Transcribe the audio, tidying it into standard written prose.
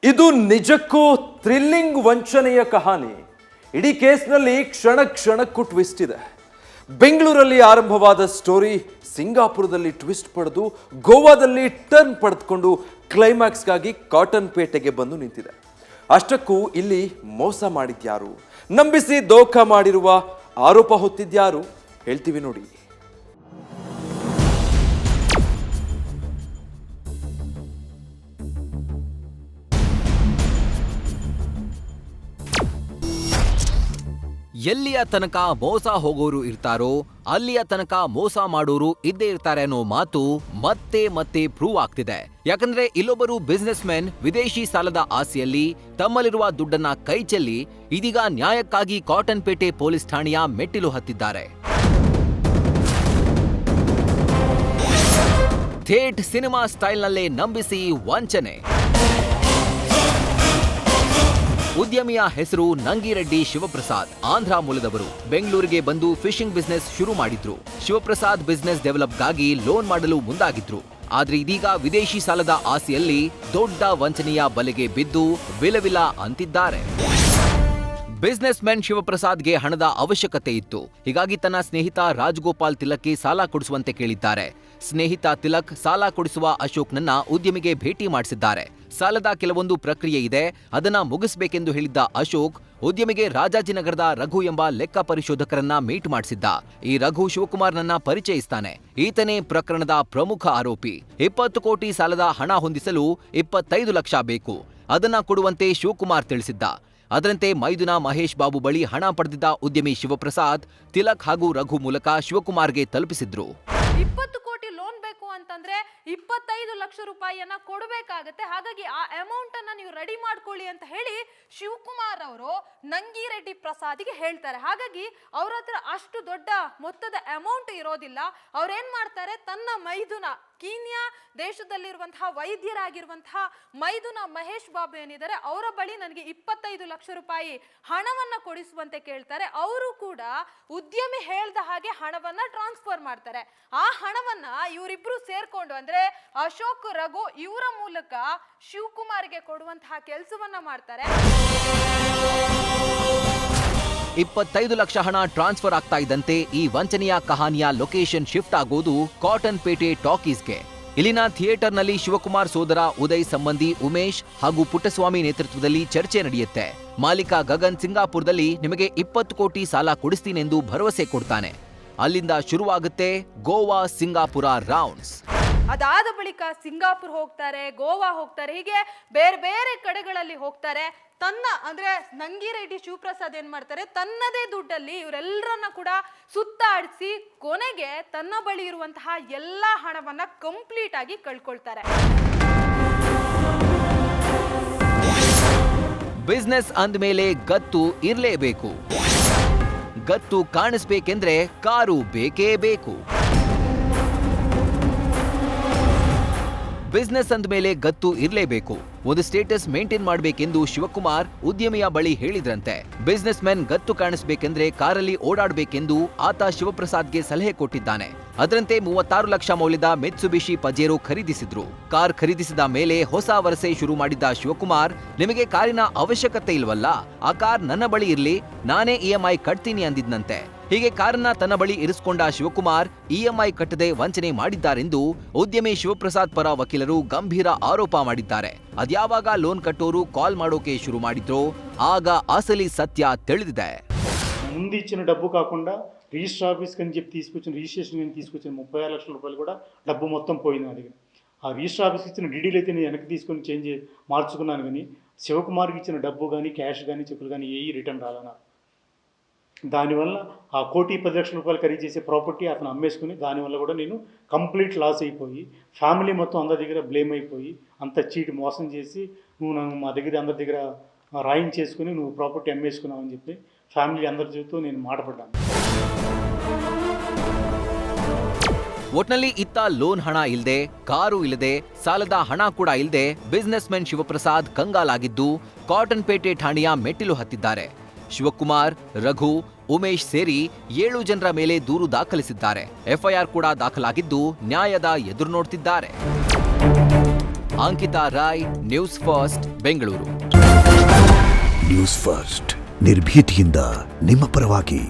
ಇದು ನಿಜಕ್ಕೂ ಥ್ರಿಲ್ಲಿಂಗ್ ವಂಚನೆಯ ಕಹಾನಿ. ಇಡೀ ಕೇಸ್ನಲ್ಲಿ ಕ್ಷಣ ಕ್ಷಣಕ್ಕೂ ಟ್ವಿಸ್ಟ್ ಇದೆ. ಬೆಂಗಳೂರಲ್ಲಿ ಆರಂಭವಾದ ಸ್ಟೋರಿ ಸಿಂಗಾಪುರದಲ್ಲಿ ಟ್ವಿಸ್ಟ್ ಪಡೆದು ಗೋವಾದಲ್ಲಿ ಟರ್ನ್ ಪಡೆದುಕೊಂಡು ಕ್ಲೈಮ್ಯಾಕ್ಸ್ಗಾಗಿ ಕಾಟನ್ ಪೇಟೆಗೆ ಬಂದು ನಿಂತಿದೆ. ಅಷ್ಟಕ್ಕೂ ಇಲ್ಲಿ ಮೋಸ ಮಾಡಿದ್ಯಾರು, ನಂಬಿಸಿ ದೋಖ ಮಾಡಿರುವ ಆರೋಪ ಹೊತ್ತಿದ್ಯಾರು ಹೇಳ್ತೀವಿ ನೋಡಿ. ಎಲ್ಲಿಯ ತನಕ ಮೋಸ ಹೋಗೋರು ಇರ್ತಾರೋ ಅಲ್ಲಿಯ ತನಕ ಮೋಸ ಮಾಡೋರು ಇದ್ದೇ ಇರ್ತಾರೆ ಅನ್ನೋ ಮಾತು ಮತ್ತೆ ಮತ್ತೆ ಪ್ರೂವ್ ಆಗ್ತಿದೆ. ಯಾಕಂದ್ರೆ ಇಲ್ಲೊಬ್ಬರು ಬಿಸ್ನೆಸ್ ಮೆನ್ ವಿದೇಶಿ ಸಾಲದ ಆಸೆಯಲ್ಲಿ ತಮ್ಮಲ್ಲಿರುವ ದುಡ್ಡನ್ನ ಕೈ ಚೆಲ್ಲಿ ಇದೀಗ ನ್ಯಾಯಕ್ಕಾಗಿ ಕಾಟನ್ ಪೇಟೆ ಪೊಲೀಸ್ ಠಾಣೆಯ ಮೆಟ್ಟಿಲು ಹತ್ತಿದ್ದಾರೆ. ಥೇಟ್ ಸಿನಿಮಾ ಸ್ಟೈಲ್ನಲ್ಲೇ ನಂಬಿಸಿ ವಂಚನೆ. ಉದ್ಯಮಿಯ ಹೆಸರು ನಂಗಿರೆಡ್ಡಿ ಶಿವಪ್ರಸಾದ್. ಆಂಧ್ರ ಮೂಲದವರು. ಬೆಂಗಳೂರಿಗೆ ಬಂದು ಫಿಶಿಂಗ್ ಬಿಸ್ನೆಸ್ ಶುರು ಮಾಡಿದ್ರು. ಶಿವಪ್ರಸಾದ್ ಬಿಸ್ನೆಸ್ ಡೆವಲಪ್ಗಾಗಿ ಲೋನ್ ಮಾಡಲು ಮುಂದಾಗಿದ್ರು. ಆದ್ರೆ ಇದೀಗ ವಿದೇಶಿ ಸಾಲದ ಆಸೆಯಲ್ಲಿ ದೊಡ್ಡ ವಂಚನೆಯ ಬಲೆಗೆ ಬಿದ್ದು ವಿಲವಿಲ ಅಂತಿದ್ದಾರೆ. ಬಿಸ್ನೆಸ್ ಮೆನ್ ಶಿವಪ್ರಸಾದ್ಗೆ ಹಣದ ಅವಶ್ಯಕತೆ ಇತ್ತು. ಹೀಗಾಗಿ ತನ್ನ ಸ್ನೇಹಿತ ರಾಜಗೋಪಾಲ್ ತಿಲಕ್ಗೆ ಸಾಲ ಕೊಡಿಸುವಂತೆ ಕೇಳಿದ್ದಾರೆ. ಸ್ನೇಹಿತ ತಿಲಕ್ ಸಾಲ ಕೊಡಿಸುವ ಅಶೋಕ್ನನ್ನ ಉದ್ಯಮಿಗೆ ಭೇಟಿ ಮಾಡಿಸಿದ್ದಾರೆ. ಸಾಲದ ಕೆಲವೊಂದು ಪ್ರಕ್ರಿಯೆ ಇದೆ, ಅದನ್ನ ಮುಗಿಸಬೇಕೆಂದು ಹೇಳಿದ್ದ ಅಶೋಕ್ ಉದ್ಯಮಿಗೆ ರಾಜಾಜಿನಗರದ ರಘು ಎಂಬ ಲೆಕ್ಕ ಪರಿಶೋಧಕರನ್ನ ಮೀಟ್ ಮಾಡಿಸಿದ್ದ. ಈ ರಘು ಶಿವಕುಮಾರ್ನನ್ನ ಪರಿಚಯಿಸ್ತಾನೆ. ಈತನೇ ಪ್ರಕರಣದ ಪ್ರಮುಖ ಆರೋಪಿ. 20 ಕೋಟಿ ಸಾಲದ ಹಣ ಹೊಂದಿಸಲು 25 ಲಕ್ಷ ಬೇಕು. ಅದನ್ನ ಕೊಡುವಂತೆ ಶಿವಕುಮಾರ್ ತಿಳಿಸಿದ್ದ. ಅದರಂತೆ ಮೈದುನ ಮಹೇಶ್ ಬಾಬು ಬಳಿ ಹಣ ಪಡೆದಿದ್ದ ಉದ್ಯಮಿ ಶಿವಪ್ರಸಾದ್ ತಿಲಕ್ ಹಾಗೂ ರಘು ಮೂಲಕ ಶಿವಕುಮಾರ್ಗೆ ತಲುಪಿಸಿದ್ರು. 20 ಕೋಟಿ ಲೋನ್ ಬೇಕು ಅಂತಂದ್ರೆ 25 ಲಕ್ಷ ರೂಪಾಯಿಯನ್ನ ಕೊಡಬೇಕಾಗತ್ತೆ. ಹಾಗಾಗಿ ಆ ಅಮೌಂಟ್ ಅನ್ನ ನೀವು ರೆಡಿ ಮಾಡ್ಕೊಳ್ಳಿ ಅಂತ ಹೇಳಿ ಶಿವಕುಮಾರ್ ಅವರು ನಂಗಿರೆಡ್ಡಿ ಪ್ರಸಾದ್ಗೆ ಹೇಳ್ತಾರೆ. ಹಾಗಾಗಿ ಅವ್ರ ಹತ್ರ ಅಷ್ಟು ದೊಡ್ಡ ಮೊತ್ತದ ಅಮೌಂಟ್ ಇರೋದಿಲ್ಲ. ಅವ್ರೇನ್ ಮಾಡ್ತಾರೆ, ತನ್ನ ಮೈದುನ ಕೀನ್ಯಾ ದೇಶದಲ್ಲಿರುವಂತಹ ವೈದ್ಯರಾಗಿರುವಂತಹ ಮೈದುನ ಮಹೇಶ್ ಬಾಬು ಏನಿದ್ದಾರೆ ಅವರ ಬಳಿ ನನಗೆ 25 ಲಕ್ಷ ರೂಪಾಯಿ ಹಣವನ್ನ ಕೊಡಿಸುವಂತೆ ಕೇಳ್ತಾರೆ. ಅವರು ಕೂಡ ಉದ್ಯಮಿ ಹೇಳ್ದ ಹಾಗೆ ಹಣವನ್ನ ಟ್ರಾನ್ಸ್ಫರ್ ಮಾಡ್ತಾರೆ. ಆ ಹಣವನ್ನ ಇವರಿಬ್ರು ಸೇರ್ಕೊಂಡು ಅಂದ್ರೆ ಅಶೋಕ್ ರಘು ಇವರ ಮೂಲಕ ಶಿವಕುಮಾರ್ಗೆ ಕೊಡುವಂತಹ ಕೆಲಸವನ್ನ ಮಾಡ್ತಾರೆ. 25 ಲಕ್ಷ ಹಣ ಟ್ರಾನ್ಸ್ಫರ್ ಆಗ್ತಾ ಇದ್ದಂತೆ ಈ ವಂಚನೆಯ ಕಹಾನಿಯ ಲೊಕೇಶನ್ ಶಿಫ್ಟ್ ಆಗೋದು ಕಾಟನ್ ಪೇಟೆ ಟಾಕೀಸ್ಗೆ. ಇಲ್ಲಿನ ಥಿಯೇಟರ್ನಲ್ಲಿ ಶಿವಕುಮಾರ್ ಸೋದರ ಉದಯ್ ಸಂಬಂಧಿ ಉಮೇಶ್ ಹಾಗೂ ಪುಟ್ಟಸ್ವಾಮಿ ನೇತೃತ್ವದಲ್ಲಿ ಚರ್ಚೆ ನಡೆಯುತ್ತೆ. ಮಾಲೀಕ ಗಗನ್ ಸಿಂಗಾಪುರದಲ್ಲಿ ನಿಮಗೆ 20 ಕೋಟಿ ಸಾಲ ಕೊಡಿಸ್ತೀನೆಂದು ಭರವಸೆ ಕೊಡ್ತಾನೆ. ಅಲ್ಲಿಂದ ಶುರುವಾಗುತ್ತೆ ಗೋವಾ ಸಿಂಗಾಪುರ ರೌಂಡ್ಸ್. ಅದಾದ ಬಳಿಕ ಸಿಂಗಾಪುರ್ ಹೋಗ್ತಾರೆ, ಗೋವಾ ಹೋಗ್ತಾರೆ, ಹೀಗೆ ಬೇರೆ ಬೇರೆ ಕಡೆಗಳಲ್ಲಿ ಹೋಗ್ತಾರೆ. ತನ್ನ ಅಂದ್ರೆ ನಂಗಿರೆಡ್ಡಿ ಶಿವಪ್ರಸಾದ್ ಏನ್ ಮಾಡ್ತಾರೆ, ತನ್ನದೇ ದುಡ್ಡಲ್ಲಿ ಇವರೆಲ್ಲರನ್ನ ಕೂಡ ಸುತ್ತಾಡಿಸಿ ಕೊನೆಗೆ ತನ್ನ ಬಳಿ ಇರುವಂತಹ ಎಲ್ಲಾ ಹಣವನ್ನ ಕಂಪ್ಲೀಟ್ ಆಗಿ ಕಳ್ಕೊಳ್ತಾರೆ. ಬಿಸ್ನೆಸ್ ಅಂದ್ಮೇಲೆ ಗತ್ತು ಇರ್ಲೇಬೇಕು. ಗತ್ತು ಕಾಣಿಸ್ಬೇಕೆಂದ್ರೆ ಕಾರು ಬೇಕೇ ಬೇಕು. ಬಿಸ್ನೆಸ್ ಅಂದ್ಮೇಲೆ ಗತ್ತು ಇರ್ಲೇಬೇಕು. ಒಂದು ಸ್ಟೇಟಸ್ ಮೇಂಟೈನ್ ಮಾಡಬೇಕೆಂದು ಶಿವಕುಮಾರ್ ಉದ್ಯಮಿಯ ಬಳಿ ಹೇಳಿದ್ರಂತೆ. ಬಿಸ್ನೆಸ್ ಮೆನ್ ಗತ್ತು ಕಾಣಿಸ್ಬೇಕೆಂದ್ರೆ ಕಾರಲ್ಲಿ ಓಡಾಡಬೇಕೆಂದು ಆತ ಶಿವಪ್ರಸಾದ್ಗೆ ಸಲಹೆ ಕೊಟ್ಟಿದ್ದಾನೆ. ಅದರಂತೆ 36 ಲಕ್ಷ ಮೌಲ್ಯದ ಮಿತ್ಸುಬಿಷಿ ಪಜೇರೋ ಖರೀದಿಸಿದ್ರು. ಕಾರ್ ಖರೀದಿಸಿದ ಮೇಲೆ ಹೊಸ ವರಸೆ ಶುರು ಮಾಡಿದ್ದ ಶಿವಕುಮಾರ್, ನಿಮಗೆ ಕಾರಿನ ಅವಶ್ಯಕತೆ ಇಲ್ವಲ್ಲ, ಆ ಕಾರ್ ನನ್ನ ಬಳಿ ಇರ್ಲಿ, ನಾನೇ EMI ಕಟ್ತೀನಿ ಅಂದಿದ್ನಂತೆ. ಹೀಗೆ ಕಾರನ್ನ ತನ್ನ ಬಳಿ ಇರಿಸಿಕೊಂಡ ಶಿವಕುಮಾರ್ EMI ಕಟ್ಟದೆ ವಂಚನೆ ಮಾಡಿದ್ದಾರೆಂದು ಉದ್ಯಮಿ ಶಿವಪ್ರಸಾದ್ ಪರ ವಕೀಲರು ಗಂಭೀರ ಆರೋಪ ಮಾಡಿದ್ದಾರೆ. ಅದ್ಯಾವಾಗ ಲೋನ್ ಕಟ್ಟೋರು ಕಾಲ್ ಮಾಡೋಕೆ ಶುರು ಮಾಡಿದ್ರೋ ఆగ అసలు సత్య తెలిదిదే. ముందు ఇచ్చిన డబ్బు కాకుండా రిజిస్టర్ ఆఫీస్కి అని చెప్పి తీసుకొచ్చిన రిజిస్ట్రేషన్ అని తీసుకొచ్చిన 36 లక్షల రూపాయలు కూడా డబ్బు మొత్తం పోయింది నా దగ్గర. ఆ రిజిస్టర్ ఆఫీస్కి ఇచ్చిన డీడీలు అయితే నేను వెనక్కి తీసుకొని మార్చుకున్నాను. కానీ శివకుమార్కి ఇచ్చిన డబ్బు కానీ క్యాష్ కానీ చెక్కులు కానీ ఏవి రిటర్న్ రాలన్నా. దానివల్ల ఆ 1,10 లక్షల రూపాయలు ఖరీదు చేసే ప్రాపర్టీ అతను అమ్మేసుకుని దానివల్ల కూడా నేను కంప్లీట్ లాస్ అయిపోయి ఫ్యామిలీ మొత్తం అందరి దగ్గర బ్లేమ్ అయిపోయి అంత చీటి మోసం చేసి నువ్వు మా దగ్గర అందరి దగ్గర రాయించేసుకుని నువ్వు ప్రాపర్టీ అమ్మేసుకున్నావు అని చెప్పి ಫ್ಯಾಮಿಲಿ అందరి ಜೊತೆ నేను ಮಾಟಪಡ್ಡಾನೆ. ಒಟ್ನಲ್ಲಿ ಇತ್ತ ಲೋನ್ ಹಣ ಇಲ್ಲದೆ, ಕಾರು ಇಲ್ಲದೆ, ಸಾಲದ ಹಣ ಕೂಡ ಇಲ್ಲದೆ ಬಿಸ್ನೆಸ್ ಮೆನ್ ಶಿವಪ್ರಸಾದ್ ಕಂಗಾಲಾಗಿದ್ದು ಕಾಟನ್ ಪೇಟೆ ಠಾಣೆಯ ಮೆಟ್ಟಿಲು ಹತ್ತಿದ್ದಾರೆ. ಶಿವಕುಮಾರ್, ರಘು, ಉಮೇಶ್ ಸೇರಿ 7 ಜನರ ಮೇಲೆ ದೂರು ದಾಖಲಿಸಿದ್ದಾರೆ. FIR ಕೂಡ ದಾಖಲಾಗಿದ್ದು ನ್ಯಾಯದ ಎದುರು ನೋಡ್ತಿದ್ದಾರೆ. Ankita Roy, news first, Bengaluru. News first ನಿರ್ಭೀತಿಯಿಂದ ನಿಮ್ಮ ಪರವಾಗಿ.